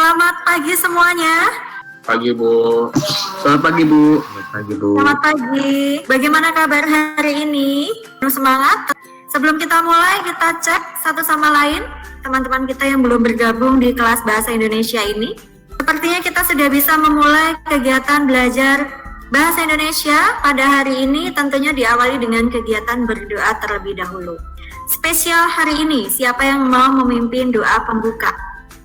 Selamat pagi semuanya. Pagi Bu. Selamat pagi Bu. Selamat pagi Bu. Selamat pagi. Bagaimana kabar hari ini? Penuh semangat? Sebelum kita mulai, kita cek satu sama lain teman-teman kita yang belum bergabung di kelas Bahasa Indonesia ini. Sepertinya kita sudah bisa memulai kegiatan belajar Bahasa Indonesia pada hari ini, tentunya diawali dengan kegiatan berdoa terlebih dahulu. Spesial hari ini, siapa yang mau memimpin doa pembuka?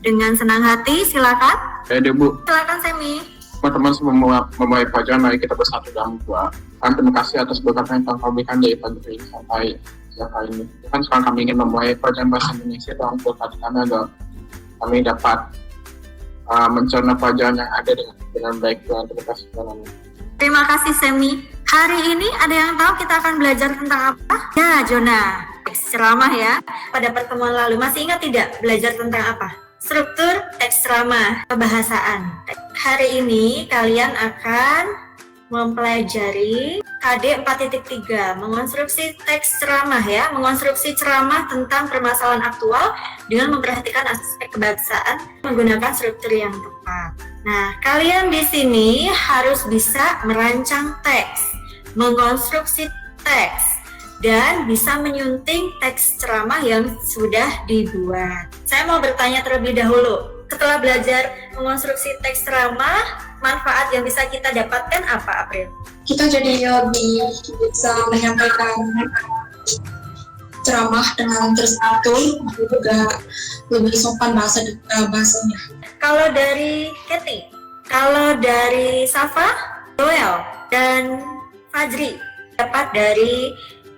Dengan senang hati, silakan. Ya deh Bu. Silakan Semi. Teman-teman semua memulai pelajaran, mari kita bersatu dalam doa. Terima kasih atas berkat yang Tuhan kami berikan dari pagi ini sampai siang hari ini. Kan sekarang kami ingin memulai pelajaran Bahasa Indonesia dalam berkat kami agar kami dapat mencerna pelajaran yang ada dengan baik. Tuhan, terima kasih Tuhan. Terima kasih Semi. Hari ini ada yang tahu kita akan belajar tentang apa? Ya, Jona. Ceramah ya. Pada pertemuan lalu masih ingat tidak belajar tentang apa? Struktur teks ceramah, kebahasaan. Hari ini kalian akan mempelajari KD 4.3, mengonstruksi teks ceramah ya, mengonstruksi ceramah tentang permasalahan aktual dengan memperhatikan aspek kebahasaan menggunakan struktur yang tepat. Nah, kalian di sini harus bisa merancang teks, mengonstruksi teks, dan bisa menyunting teks ceramah yang sudah dibuat. Saya mau bertanya terlebih dahulu, setelah belajar mengonstruksi teks ceramah, manfaat yang bisa kita dapatkan apa, April? Kita jadi lebih bisa menyampaikan ceramah dengan terstruktur, juga lebih sopan bahasanya. Kalau dari Kathy, kalau dari Safa, Joel, dan Fajri, dapat dari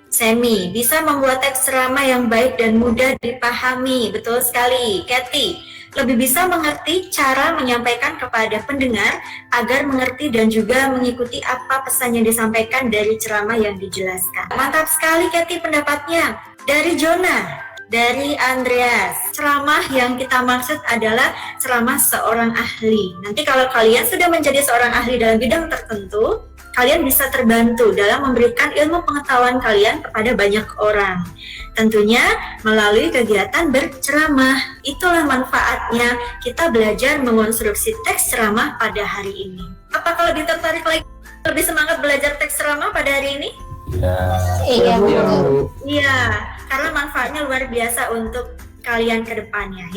Semi, bisa membuat teks ceramah yang baik dan mudah dipahami. Betul sekali. Kathy, lebih bisa mengerti cara menyampaikan kepada pendengar agar mengerti dan juga mengikuti apa pesan yang disampaikan dari ceramah yang dijelaskan. Mantap sekali Kathy pendapatnya. Dari Jonah, dari Andreas, ceramah yang kita maksud adalah ceramah seorang ahli. Nanti kalau kalian sudah menjadi seorang ahli dalam bidang tertentu, kalian bisa terbantu dalam memberikan ilmu pengetahuan kalian kepada banyak orang. Tentunya melalui kegiatan berceramah. Itulah manfaatnya kita belajar mengonstruksi teks ceramah pada hari ini. Apakah lebih tertarik lagi, lebih semangat belajar teks ceramah pada hari ini? Iya, Bu. Iya, karena manfaatnya luar biasa untuk kalian ke depannya.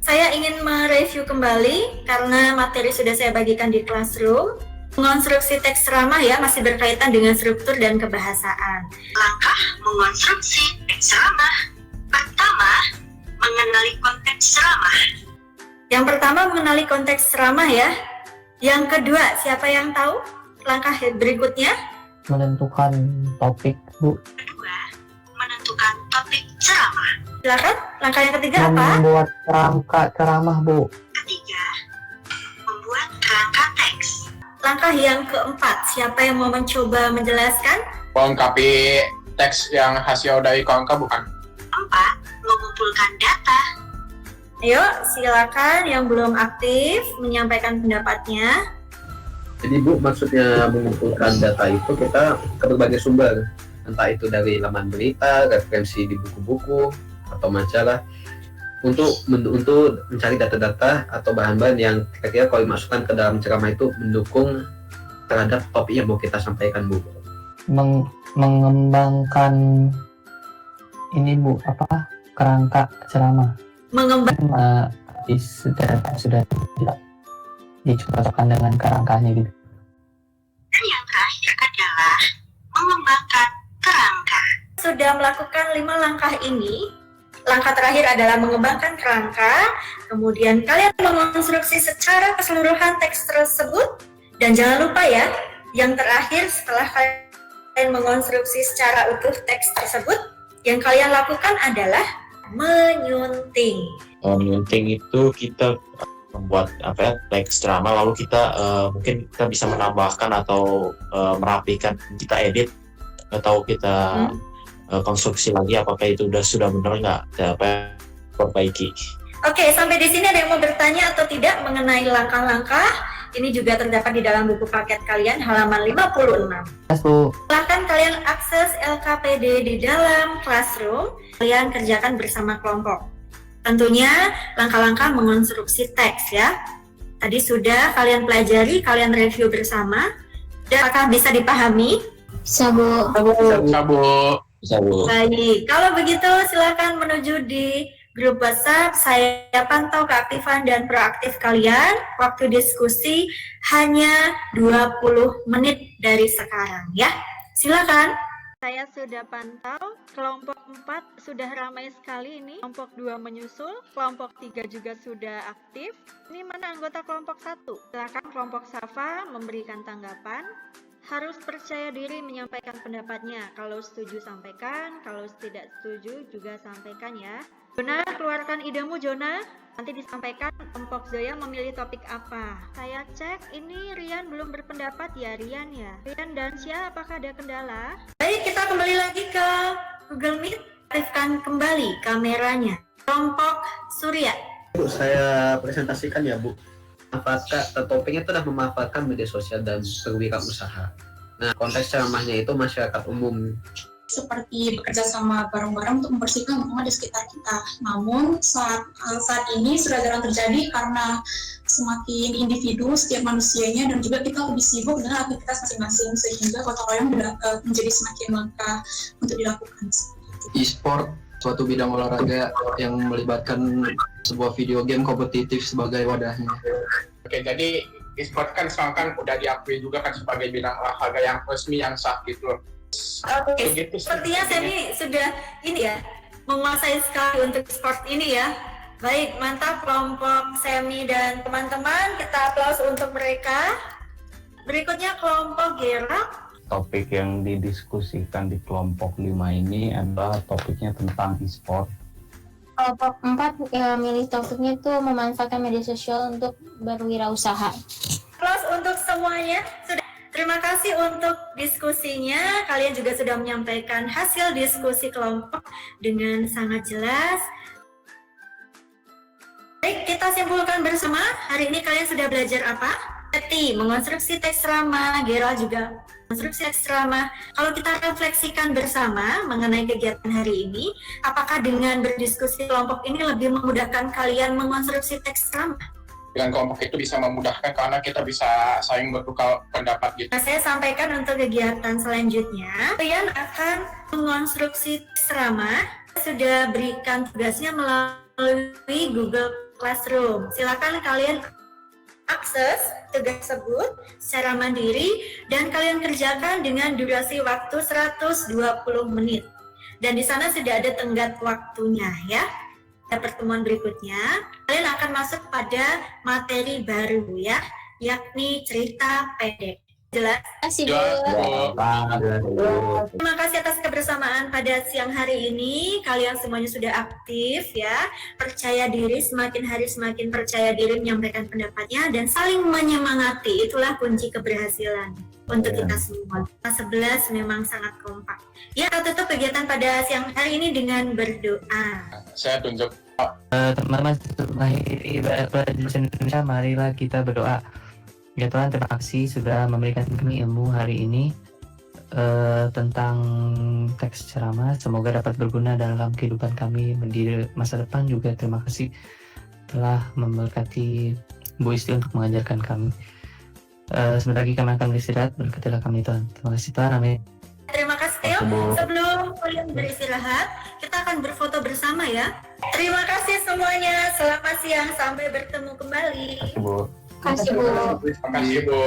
Saya ingin mereview kembali karena materi sudah saya bagikan di classroom. Mengonstruksi teks ceramah ya masih berkaitan dengan struktur dan kebahasaan. Langkah mengonstruksi teks ceramah. Pertama, mengenali konteks ceramah. Yang pertama mengenali konteks ceramah ya. Yang kedua, siapa yang tahu langkah berikutnya? Menentukan topik, Bu. Kedua, menentukan topik ceramah. Silakan, langkah yang ketiga apa? Membuat kerangka ceramah, Bu. Ketiga, membuat kerangka teks. Langkah yang keempat, siapa yang mau mencoba menjelaskan? Melengkapi teks yang hasil dari kerangka bukan? Empat, mengumpulkan data. Ayo, silakan yang belum aktif menyampaikan pendapatnya. Jadi Bu, maksudnya mengumpulkan data itu kita ke berbagai sumber, entah itu dari laman berita, referensi di buku-buku atau majalah, untuk mencari data-data atau bahan-bahan yang kira-kira kalau dimasukkan ke dalam ceramah itu mendukung terhadap topik yang mau kita sampaikan, Bu. Mengembangkan ini, Bu, kerangka ceramah. Mengembangkan Sudah dicocokkan dengan kerangkanya gitu. Dan yang terakhir adalah mengembangkan kerangka. sudah melakukan 5 langkah ini. Langkah terakhir adalah mengembangkan kerangka, kemudian kalian mengonstruksi secara keseluruhan teks tersebut, dan jangan lupa ya, yang terakhir setelah kalian mengonstruksi secara utuh teks tersebut, yang kalian lakukan adalah menyunting. Menyunting itu kita membuat teks ceramah, lalu kita mungkin kita bisa menambahkan atau merapikan, kita edit atau kita konstruksi lagi apakah itu sudah benar nggak, perbaiki. Oke, sampai di sini ada yang mau bertanya atau tidak mengenai langkah-langkah? Ini juga terdapat di dalam buku paket kalian halaman 56. Silahkan kalian akses LKPD di dalam classroom, kalian kerjakan bersama kelompok. Tentunya langkah-langkah mengonstruksi teks ya. Tadi sudah kalian pelajari, kalian review bersama. Dan apakah bisa dipahami? Bisa, Bu. Sabo. Bisa, Bu. Baik, kalau begitu silakan menuju di grup WhatsApp. Saya pantau keaktifan dan proaktif kalian. Waktu diskusi hanya 20 menit dari sekarang ya. Silakan. Saya sudah pantau, kelompok 4 sudah ramai sekali ini, kelompok 2 menyusul, kelompok 3 juga sudah aktif. Ini mana anggota kelompok 1? Silakan kelompok Safa memberikan tanggapan. Harus percaya diri menyampaikan pendapatnya. Kalau setuju sampaikan, kalau tidak setuju juga sampaikan ya. Jona, keluarkan idemu Jona. Nanti disampaikan kelompok Zoya memilih topik apa. Saya cek, ini Rian belum berpendapat ya Rian ya. Rian dan Syah, apakah ada kendala? Baik, kita kembali lagi ke Google Meet. Aktifkan kembali kameranya. Kelompok Surya. Bu, saya presentasikan ya, Bu. Apakah topiknya itu adalah memanfaatkan media sosial dan berwirausaha. Nah, konteks ceramahnya itu masyarakat umum. Seperti bekerja sama bareng-bareng untuk membersihkan lingkungan di sekitar kita. Namun saat ini sudah jarang terjadi karena semakin individu setiap manusianya dan juga kita lebih sibuk dengan aktivitas masing-masing sehingga gotong royong menjadi semakin langka untuk dilakukan. E-sport suatu bidang olahraga yang melibatkan sebuah video game kompetitif sebagai wadahnya. Oke, jadi e-sport kan sekarang kan udah diakui juga kan sebagai bidang olahraga yang resmi, yang sah gitu. Oke, Begitu sih. sepertinya Semi sudah ini ya, menguasai sekali untuk sport ini ya. Baik, mantap kelompok Semi dan teman-teman, kita aplaus untuk mereka. Berikutnya kelompok Gera. Topik yang didiskusikan di kelompok 5 ini adalah topiknya tentang e-sport. Kelompok 4 milih topiknya itu memanfaatkan media sosial untuk berwirausaha. Aplaus untuk semuanya. Terima kasih untuk diskusinya. Kalian juga sudah menyampaikan hasil diskusi kelompok dengan sangat jelas. Baik, kita simpulkan bersama. Hari ini kalian sudah belajar apa? Betty, mengonstruksi teks ceramah. Gerald juga mengonstruksi teks ceramah. Kalau kita refleksikan bersama mengenai kegiatan hari ini, apakah dengan berdiskusi kelompok ini lebih memudahkan kalian mengonstruksi teks ceramah? Dengan kelompok itu bisa memudahkan karena kita bisa saling bertukar pendapat gitu. Nah, saya sampaikan untuk kegiatan selanjutnya, kalian akan mengonstruksi ceramah. Sudah berikan tugasnya melalui Google Classroom. Silakan kalian akses tugas tersebut secara mandiri dan kalian kerjakan dengan durasi waktu 120 menit. Dan di sana sudah ada tenggat waktunya ya. Pertemuan berikutnya, kalian akan masuk pada materi baru ya, yakni cerita pendek. Jelas? Terima kasih atas kebersamaan pada siang hari ini. Kalian semuanya sudah aktif ya, percaya diri, semakin hari semakin percaya diri menyampaikan pendapatnya dan saling menyemangati. Itulah kunci keberhasilan untuk kita semua. Kelas 11 memang sangat kompak. Ya, kita tutup kegiatan pada siang hari ini dengan berdoa. Saya tunjuk. Teman-teman, mengakhiri ibadah pelajaran Indonesia, marilah kita berdoa. Ya Tuhan, terima kasih sudah memberikan kami ilmu hari ini tentang teks ceramah. Semoga dapat berguna dalam kehidupan kami di masa depan juga. Terima kasih telah memberkati Bu Isti untuk mengajarkan kami. Sebentar lagi kami akan beristirahat. Berkatilah kami Tuhan. Terima kasih Tuhan. Amin. Terima kasih Theo. Sebelum kalian beristirahat, kita akan berfoto bersama ya. Terima kasih semuanya. Selamat siang. Sampai bertemu kembali. Terima kasih, Bu. Kasih Bu. Terima kasih, Bu.